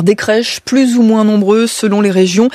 des crèches plus ou moins nombreuses selon les régions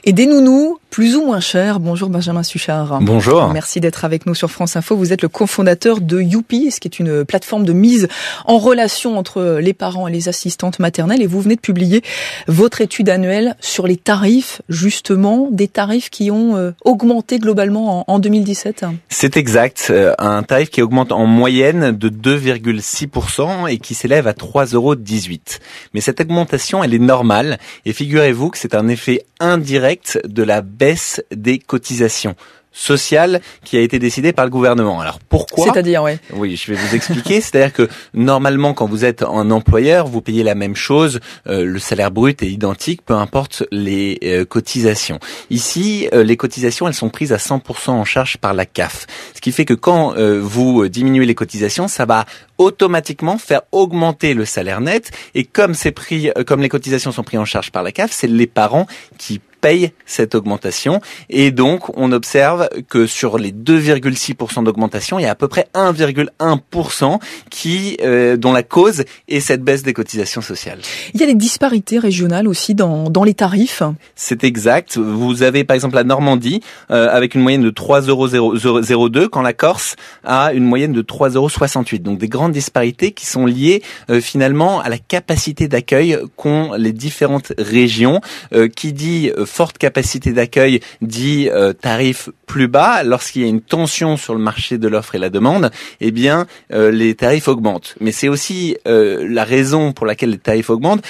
et des nounous plus ou moins chers. Bonjour Benjamin Suchard. Bonjour. Merci d'être avec nous sur France Info. Vous êtes le cofondateur de Youpi, ce qui est une plateforme de mise en relation entre les parents et les assistantes maternelles. Et vous venez de publier votre étude annuelle sur les tarifs, justement, des tarifs qui ont augmenté globalement en 2017. C'est exact. Un tarif qui augmente en moyenne de 2,6% et qui s'élève à 3,18 €. Mais cette augmentation, elle est normale. Et figurez-vous que c'est un effet indirect de la baisse des cotisations sociales qui a été décidée par le gouvernement. Alors pourquoi ? C'est-à-dire, ouais. Oui, je vais vous expliquer. C'est-à-dire que normalement, quand vous êtes un employeur, vous payez la même chose. Le salaire brut est identique, peu importe les cotisations. Ici, les cotisations, elles sont prises à 100% en charge par la CAF. Ce qui fait que quand vous diminuez les cotisations, ça va automatiquement faire augmenter le salaire net. Et comme les cotisations sont prises en charge par la CAF, c'est les parents qui payent cette augmentation. Et donc, on observe que sur les 2,6% d'augmentation, il y a à peu près 1,1% dont la cause est cette baisse des cotisations sociales. Il y a des disparités régionales aussi dans les tarifs. C'est exact. Vous avez par exemple la Normandie avec une moyenne de 3,02 quand la Corse a une moyenne de 3,68 €. Donc des grandes disparités qui sont liées finalement à la capacité d'accueil qu'ont les différentes régions. Qui dit forte capacité d'accueil dit tarif plus bas. Lorsqu'il y a une tension sur le marché de l'offre et la demande, eh bien les tarifs augmentent. Mais c'est aussi la raison pour laquelle les tarifs augmentent,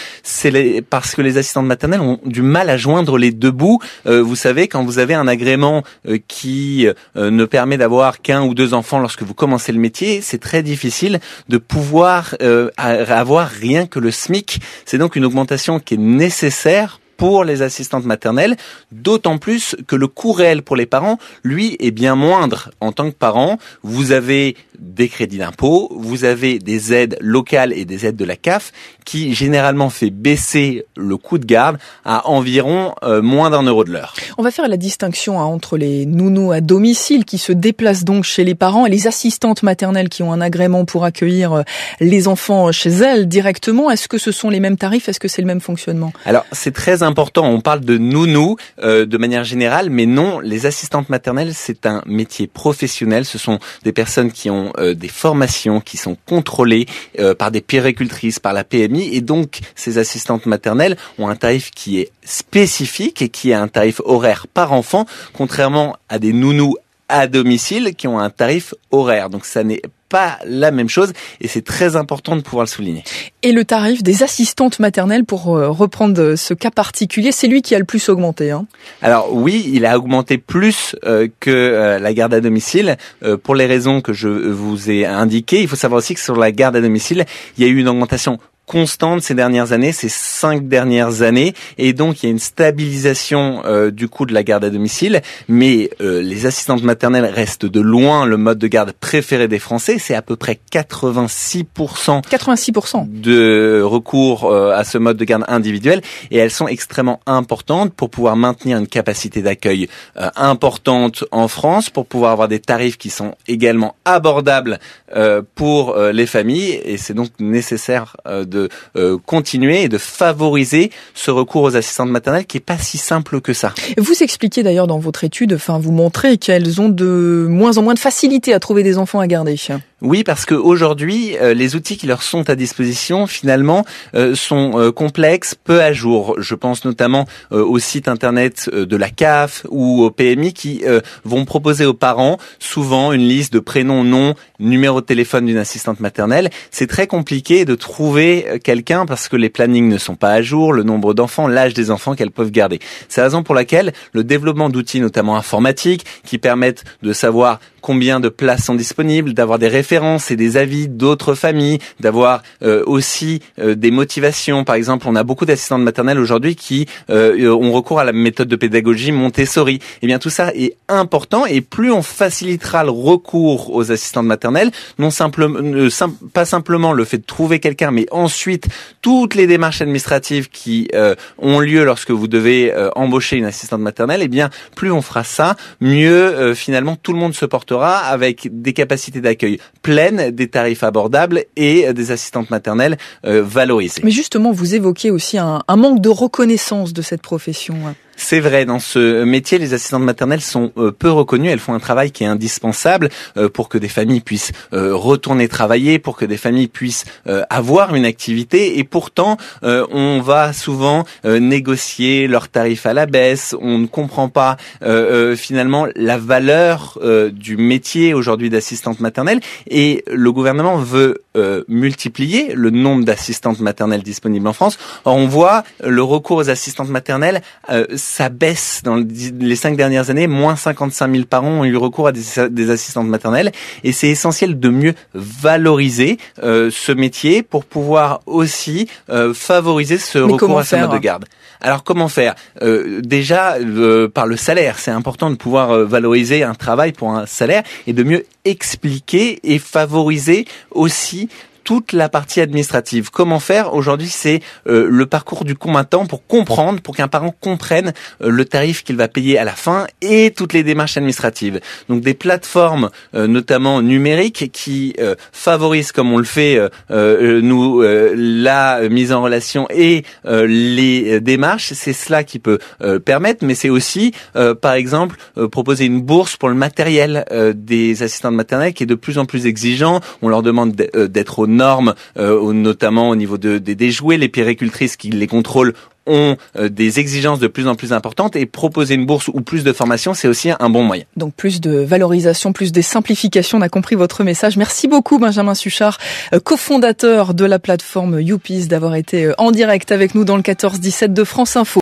parce que les assistantes maternelles ont du mal à joindre les deux bouts. Vous savez, quand vous avez un agrément qui ne permet d'avoir qu'un ou deux enfants lorsque vous commencez le métier, c'est très difficile de pouvoir avoir rien que le SMIC. C'est donc une augmentation qui est nécessaire pour les assistantes maternelles, d'autant plus que le coût réel pour les parents, lui, est bien moindre. En tant que parent, vous avez des crédits d'impôt, vous avez des aides locales et des aides de la CAF, qui généralement fait baisser le coût de garde à environ moins d'€1 de l'heure. On va faire la distinction entre les nounous à domicile qui se déplacent donc chez les parents et les assistantes maternelles qui ont un agrément pour accueillir les enfants chez elles directement. Est-ce que ce sont les mêmes tarifs ? Est-ce que c'est le même fonctionnement ? Alors, c'est très important. On parle de nounous de manière générale, mais non, les assistantes maternelles, c'est un métier professionnel. Ce sont des personnes qui ont des formations, qui sont contrôlées par des puéricultrices, par la PMI, et donc ces assistantes maternelles ont un tarif qui est spécifique et qui est un tarif horaire par enfant, contrairement à des nounous à domicile qui ont un tarif horaire. Donc ça n'est pas la même chose et c'est très important de pouvoir le souligner. Et le tarif des assistantes maternelles, pour reprendre ce cas particulier, c'est lui qui a le plus augmenté, hein ? Alors oui, il a augmenté plus que la garde à domicile pour les raisons que je vous ai indiquées. Il faut savoir aussi que sur la garde à domicile, il y a eu une augmentation constante ces dernières années, ces 5 dernières années, et donc il y a une stabilisation du coût de la garde à domicile, mais les assistantes maternelles restent de loin le mode de garde préféré des Français. C'est à peu près 86% de recours à ce mode de garde individuel, et elles sont extrêmement importantes pour pouvoir maintenir une capacité d'accueil importante en France, pour pouvoir avoir des tarifs qui sont également abordables pour les familles, et c'est donc nécessaire de continuer et de favoriser ce recours aux assistantes maternelles qui est pas si simple que ça. Vous expliquez d'ailleurs dans votre étude, vous montrez qu'elles ont de moins en moins de facilité à trouver des enfants à garder. Oui, parce que aujourd'hui, les outils qui leur sont à disposition, finalement, sont complexes, peu à jour. Je pense notamment au site internet de la CAF ou au PMI qui vont proposer aux parents souvent une liste de prénoms, noms, numéro de téléphone d'une assistante maternelle. C'est très compliqué de trouver quelqu'un parce que les plannings ne sont pas à jour, le nombre d'enfants, l'âge des enfants qu'elles peuvent garder. C'est la raison pour laquelle le développement d'outils, notamment informatiques, qui permettent de savoir combien de places sont disponibles, d'avoir des références et des avis d'autres familles, d'avoir aussi des motivations. Par exemple, on a beaucoup d'assistantes maternelles aujourd'hui qui ont recours à la méthode de pédagogie Montessori. Eh bien, tout ça est important, et plus on facilitera le recours aux assistantes maternelles, pas simplement le fait de trouver quelqu'un, mais ensuite toutes les démarches administratives qui ont lieu lorsque vous devez embaucher une assistante maternelle, eh bien, plus on fera ça, mieux finalement tout le monde se portera restera avec des capacités d'accueil pleines, des tarifs abordables et des assistantes maternelles valorisées. Mais justement, vous évoquez aussi un manque de reconnaissance de cette profession. C'est vrai, dans ce métier, les assistantes maternelles sont peu reconnues. Elles font un travail qui est indispensable pour que des familles puissent retourner travailler, pour que des familles puissent avoir une activité. Et pourtant, on va souvent négocier leurs tarifs à la baisse. On ne comprend pas finalement la valeur du métier aujourd'hui d'assistante maternelle. Et le gouvernement veut multiplier le nombre d'assistantes maternelles disponibles en France. Or, on voit le recours aux assistantes maternelles ça baisse dans les 5 dernières années. Moins 55 000 parents ont eu recours à des assistantes maternelles. Et c'est essentiel de mieux valoriser ce métier pour pouvoir aussi favoriser ce recours à ce mode de garde. Alors comment faire ? Déjà par le salaire. C'est important de pouvoir valoriser un travail pour un salaire et de mieux expliquer et favoriser aussi toute la partie administrative. Comment faire ? Aujourd'hui, c'est le parcours du combattant pour comprendre, pour qu'un parent comprenne le tarif qu'il va payer à la fin et toutes les démarches administratives. Donc des plateformes, notamment numériques, qui favorisent, comme on le fait nous, la mise en relation et les démarches. C'est cela qui peut permettre, mais c'est aussi, par exemple, proposer une bourse pour le matériel des assistantes maternelles qui est de plus en plus exigeant. On leur demande d'être aux normes, notamment au niveau des jouets. Les puéricultrices qui les contrôlent ont des exigences de plus en plus importantes et proposer une bourse ou plus de formation, c'est aussi un bon moyen. Donc plus de valorisation, plus de simplification, on a compris votre message. Merci beaucoup Benjamin Suchard, cofondateur de la plateforme Youpies, d'avoir été en direct avec nous dans le 14-17 de France Info.